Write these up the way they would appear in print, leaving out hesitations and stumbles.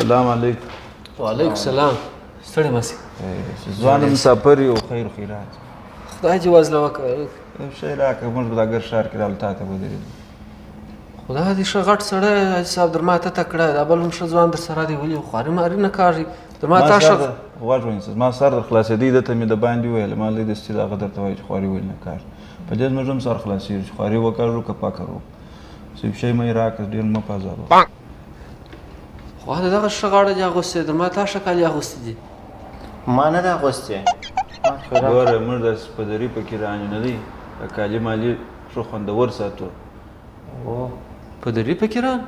السلام علیکم. وعلیکم السلام. ستړی مه سې. ځوان مسافر یو خیر خیرات. خدای دې وزله وکړه. یو شی راکړه موږ به دا ګر ښار کې راغلو تا ته ودرېدو. خدای دې ښه غټ سړی حاجي صاحب در ما ته تکړه دا بل هم ښه ځوان در سره دی ولي خواري ماري نه کاږي در ما تا ښه غوږ ونیسه ما سر در خلاصېدی ده ته مې د باندې وویل ما لږ دستي دغه درته وایي چې خواري ولې نه کاږي په دې زموږ هم سر خلاصېږي چې خواري وکاږو که فقر وکړو څه شی مه یې راکړه ډېر مه په عذابوه خو د دغه ښه غاړه دې اغوستې در ما تا ښه کالي اغوستي دي ما نه ده اغوستې ګوره موږ داسې پدري پکې رانې نه دی کالي مالي ښه خوندور ساتو پدري پکې ران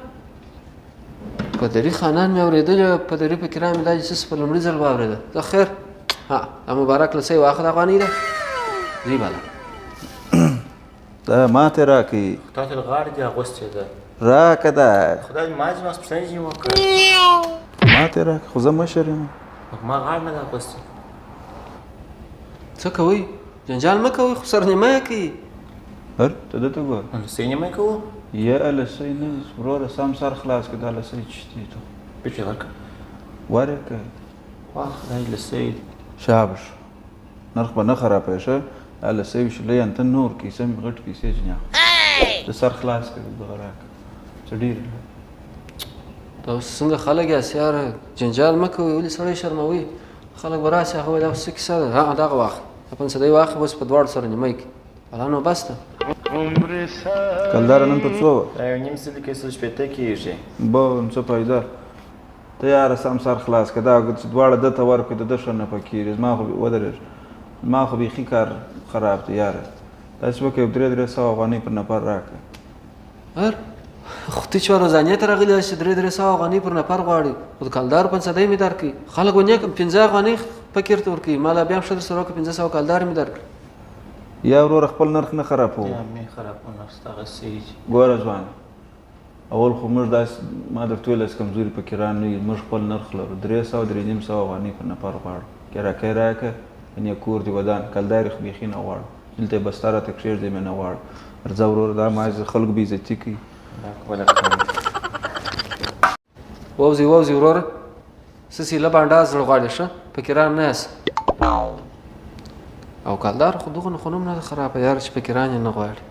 پدري خانان مې اورېدلې پدري پکې ران مې دا چې په لومړي ځل واورېده زه خیر ها دا مبارک لسۍ واخله افغانۍ ده ځي بالا دا ماته راکړي تا ته غاړه دې اغوستې ده راکړه دا خدای ما زما سپوښتنه دې وکړه ماته راکړه خو زه مشر یم ما غاړه نه ده اغوستې څه کوئ جنجال مه کوئ خو سرنیمه یې کوي هر ته دته ګوره لسۍ نیمه کوو یا لسۍ نه وروره سم سر خلاص کړه دا لسۍ چشتې ته پېټې ورکړه ورکړه واه خدای لسۍ شابش نرخ به نه خرابوي ښه دا لسۍ وشلۍ انته نور کې سم غټ پیسې جنیا د سر خلاص کړه دغه راکړه څه ډېر دا اوس څنګه خلک یاست یاره جنجال مه کوئ ولې سړی شرموئ خلک به راسي هغه وایي دا څه کیسه ده دغه واخله دا پنسدۍ واخله بس په دواړو سره نیمۍ کړي بلا نو بس ده کلداره نن په څو وه دا یو نیم سل کې سل شپېته کېږي به څه فایده ته یاره سم سر خلاص کړه دا چې دواړه ده ته ورکړه د ده ښه نه پکېږي زما خو ودرېږه زما خو بیخي کار خراب دی یاره داسې وکړه یو 300 افغانۍ پر نفر راکړه هر خو ته چې روزانې ته راغلي یاست چې 300 افغانۍ پر نفر غواړي خو د کلدارو پنسدۍ مې درکړي خلک ونې 15 افغانۍ فقیر ته ورکوي ما لا بیا هم ښه در سره وکړه 500 کلدار مې درکړي یا وروره خپل نرخ نه خرابوو یا مې خرابوه نرخ دغه صحیح ګوره ځوان اول خو موږ داسې ما درته ویل چې کمزوري پکې را نه وي موږ خپل نرخ لرو 300 350 افغانۍ پر نفر غواړو کرایه راکړه یعنې کور دې ودان کلدارې خو بیخي نه غواړو دلته یې بسته راته کښېږدی مې نه غواړو ارځه وروره دا مازې خلکو بې عزتي کوي ووځئ ووځئ وروره څه سیله بانډا زړه غواړي ښه پکې ران نه یاست او کلدار خو دغه خو نوم نه ده خرابه یاره چې پکې ران یې نه غواړي